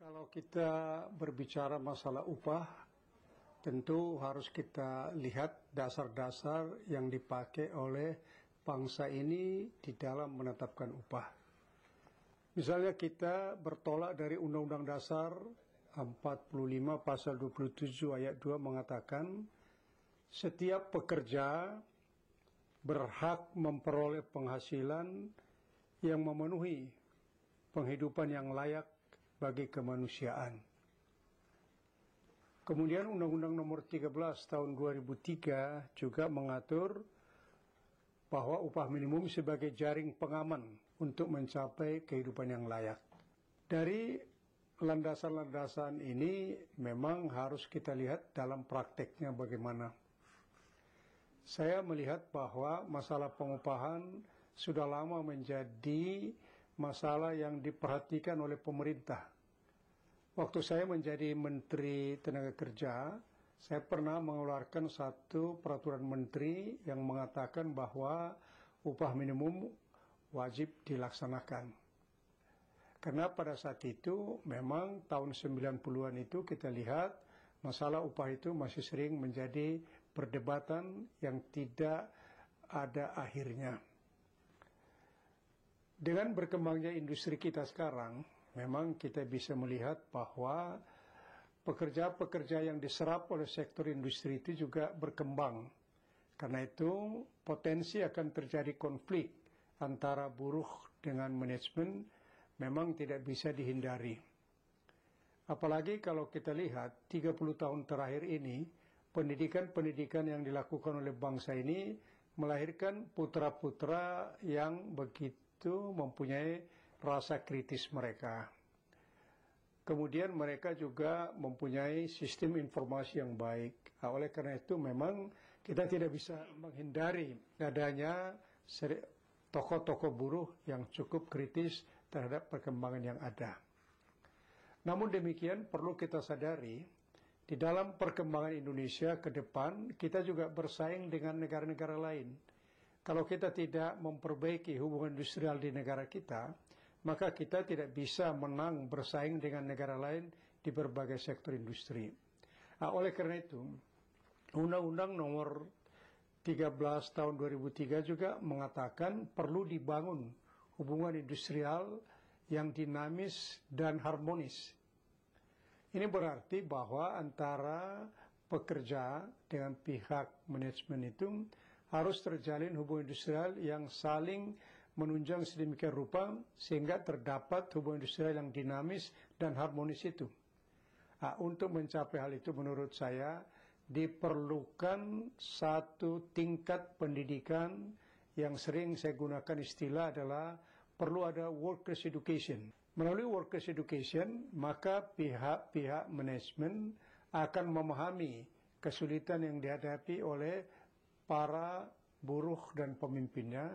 Kalau kita berbicara masalah upah, tentu harus kita lihat dasar-dasar yang dipakai oleh bangsa ini di dalam menetapkan upah. Misalnya kita bertolak dari Undang-Undang Dasar 45 pasal 27 ayat 2 mengatakan setiap pekerja berhak memperoleh penghasilan yang memenuhi penghidupan yang layak bagi kemanusiaan. Kemudian Undang-Undang Nomor 13 Tahun 2003 juga mengatur bahwa upah minimum sebagai jaring pengaman untuk mencapai kehidupan yang layak. Dari landasan-landasan ini memang harus kita lihat dalam prakteknya bagaimana. Saya melihat bahwa masalah pengupahan sudah lama menjadi masalah yang diperhatikan oleh pemerintah. Waktu saya menjadi Menteri Tenaga Kerja, saya pernah mengeluarkan satu peraturan menteri yang mengatakan bahwa upah minimum wajib dilaksanakan. Karena pada saat itu memang tahun 90-an itu kita lihat masalah upah itu masih sering menjadi perdebatan yang tidak ada akhirnya. Dengan berkembangnya industri kita sekarang, memang kita bisa melihat bahwa pekerja-pekerja yang diserap oleh sektor industri itu juga berkembang. Karena itu potensi akan terjadi konflik antara buruh dengan manajemen memang tidak bisa dihindari. Apalagi kalau kita lihat 30 tahun terakhir ini, pendidikan-pendidikan yang dilakukan oleh bangsa ini melahirkan putra-putra yang begitu mempunyai rasa kritis mereka. Kemudian mereka juga mempunyai sistem informasi yang baik. Oleh karena itu memang kita tidak bisa menghindari adanya tokoh-tokoh buruh yang cukup kritis terhadap perkembangan yang ada. Namun demikian perlu kita sadari, di dalam perkembangan Indonesia ke depan kita juga bersaing dengan negara-negara lain. Kalau kita tidak memperbaiki hubungan industrial di negara kita, maka kita tidak bisa menang bersaing dengan negara lain di berbagai sektor industri. Oleh karena itu, Undang-Undang Nomor 13 Tahun 2003 juga mengatakan perlu dibangun hubungan industrial yang dinamis dan harmonis. Ini berarti bahwa antara pekerja dengan pihak manajemen itu harus terjalin hubungan industrial yang saling menunjang sedemikian rupa sehingga terdapat hubungan industrial yang dinamis dan harmonis itu. Untuk mencapai hal itu menurut saya diperlukan satu tingkat pendidikan yang sering saya gunakan istilah adalah perlu ada workers education. Melalui workers education maka pihak-pihak manajemen akan memahami kesulitan yang dihadapi oleh para buruh dan pemimpinnya.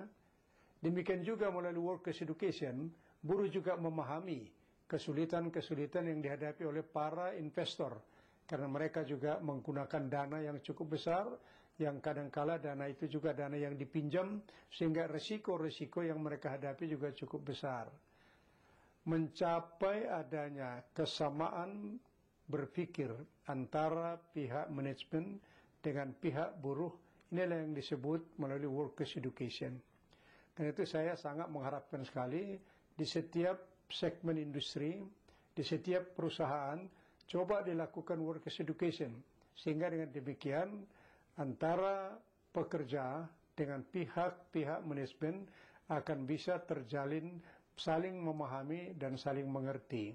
Demikian juga melalui workers education, buruh juga memahami kesulitan-kesulitan yang dihadapi oleh para investor. Karena mereka juga menggunakan dana yang cukup besar, yang kadangkala dana itu juga dana yang dipinjam, sehingga resiko-resiko yang mereka hadapi juga cukup besar. Mencapai adanya kesamaan berpikir antara pihak manajemen dengan pihak buruh, inilah yang disebut melalui workers education. Dan itu saya sangat mengharapkan sekali di setiap segmen industri, di setiap perusahaan, coba dilakukan workers education. Sehingga dengan demikian antara pekerja dengan pihak-pihak manajemen akan bisa terjalin saling memahami dan saling mengerti.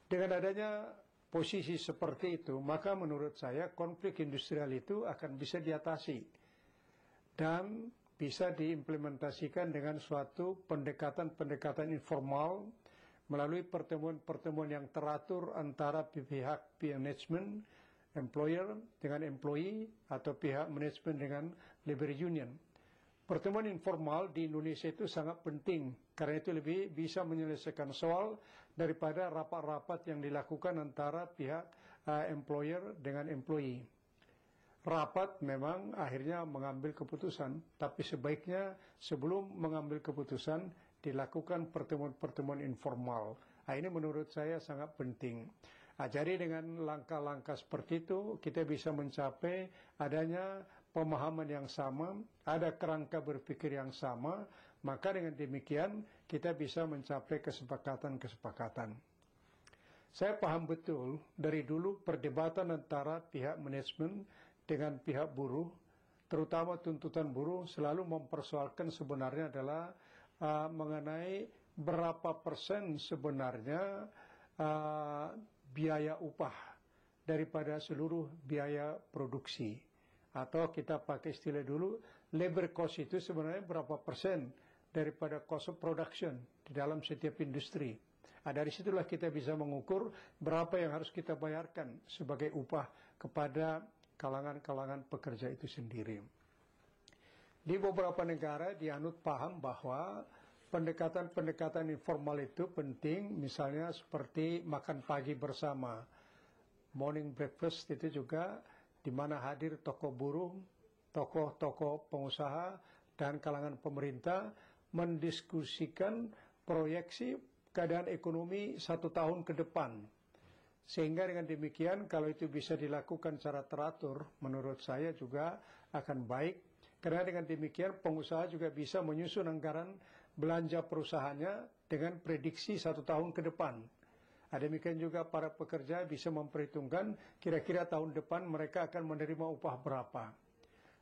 Dengan adanya posisi seperti itu, maka menurut saya konflik industrial itu akan bisa diatasi dan bisa diimplementasikan dengan suatu pendekatan-pendekatan informal melalui pertemuan-pertemuan yang teratur antara pihak manajemen, employer dengan employee atau pihak manajemen dengan labor union. Pertemuan informal di Indonesia itu sangat penting, karena itu lebih bisa menyelesaikan soal daripada rapat-rapat yang dilakukan antara pihak employer dengan employee. Rapat memang akhirnya mengambil keputusan, tapi sebaiknya sebelum mengambil keputusan dilakukan pertemuan-pertemuan informal. Ini menurut saya sangat penting. Jadi dengan langkah-langkah seperti itu, kita bisa mencapai adanya pemahaman yang sama, ada kerangka berpikir yang sama, maka dengan demikian kita bisa mencapai kesepakatan-kesepakatan. Saya paham betul dari dulu perdebatan antara pihak manajemen dengan pihak buruh, terutama tuntutan buruh selalu mempersoalkan sebenarnya adalah mengenai berapa persen sebenarnya biaya upah daripada seluruh biaya produksi. Atau kita pakai istilah dulu, labor cost itu sebenarnya berapa persen daripada cost of production di dalam setiap industri. Dari situlah kita bisa mengukur berapa yang harus kita bayarkan sebagai upah kepada kalangan-kalangan pekerja itu sendiri. Di beberapa negara dianut paham bahwa pendekatan-pendekatan informal itu penting, misalnya seperti makan pagi bersama, morning breakfast itu juga di mana hadir tokoh buruh, tokoh-tokoh pengusaha, dan kalangan pemerintah mendiskusikan proyeksi keadaan ekonomi 1 tahun ke depan. Sehingga dengan demikian kalau itu bisa dilakukan secara teratur, menurut saya juga akan baik. Karena dengan demikian pengusaha juga bisa menyusun anggaran belanja perusahaannya dengan prediksi 1 tahun ke depan. Demikian juga para pekerja bisa memperhitungkan kira-kira tahun depan mereka akan menerima upah berapa.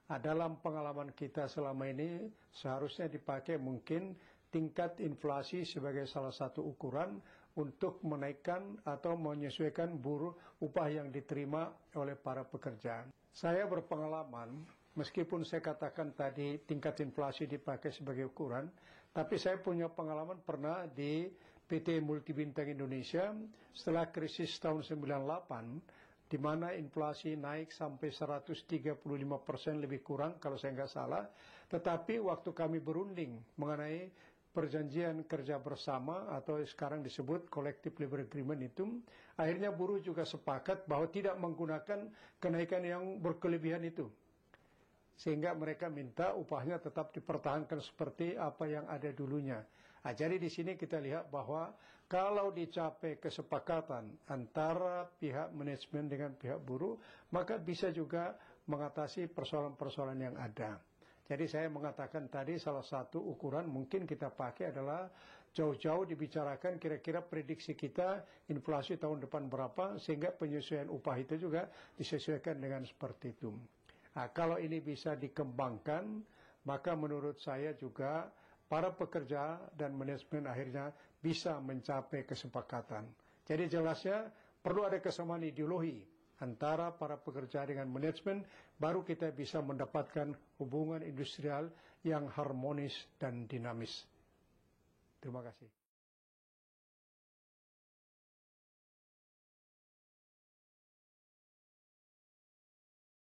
Dalam pengalaman kita selama ini seharusnya dipakai mungkin tingkat inflasi sebagai salah satu ukuran untuk menaikkan atau menyesuaikan upah yang diterima oleh para pekerja. Saya berpengalaman, meskipun saya katakan tadi tingkat inflasi dipakai sebagai ukuran, tapi saya punya pengalaman pernah di PT Multibintang Indonesia setelah krisis tahun 98, di mana inflasi naik sampai 135% lebih kurang kalau saya nggak salah. Tetapi waktu kami berunding mengenai perjanjian kerja bersama atau sekarang disebut collective labor agreement itu, akhirnya buruh juga sepakat bahwa tidak menggunakan kenaikan yang berkelebihan itu. Sehingga mereka minta upahnya tetap dipertahankan seperti apa yang ada dulunya. Jadi di sini kita lihat bahwa kalau dicapai kesepakatan antara pihak manajemen dengan pihak buruh, maka bisa juga mengatasi persoalan-persoalan yang ada. Jadi saya mengatakan tadi salah satu ukuran mungkin kita pakai adalah jauh-jauh dibicarakan kira-kira prediksi kita inflasi tahun depan berapa, sehingga penyesuaian upah itu juga disesuaikan dengan seperti itu. Kalau ini bisa dikembangkan, maka menurut saya juga para pekerja dan manajemen akhirnya bisa mencapai kesepakatan. Jadi jelasnya perlu ada kesamaan ideologi antara para pekerja dengan manajemen, baru kita bisa mendapatkan hubungan industrial yang harmonis dan dinamis. Terima kasih.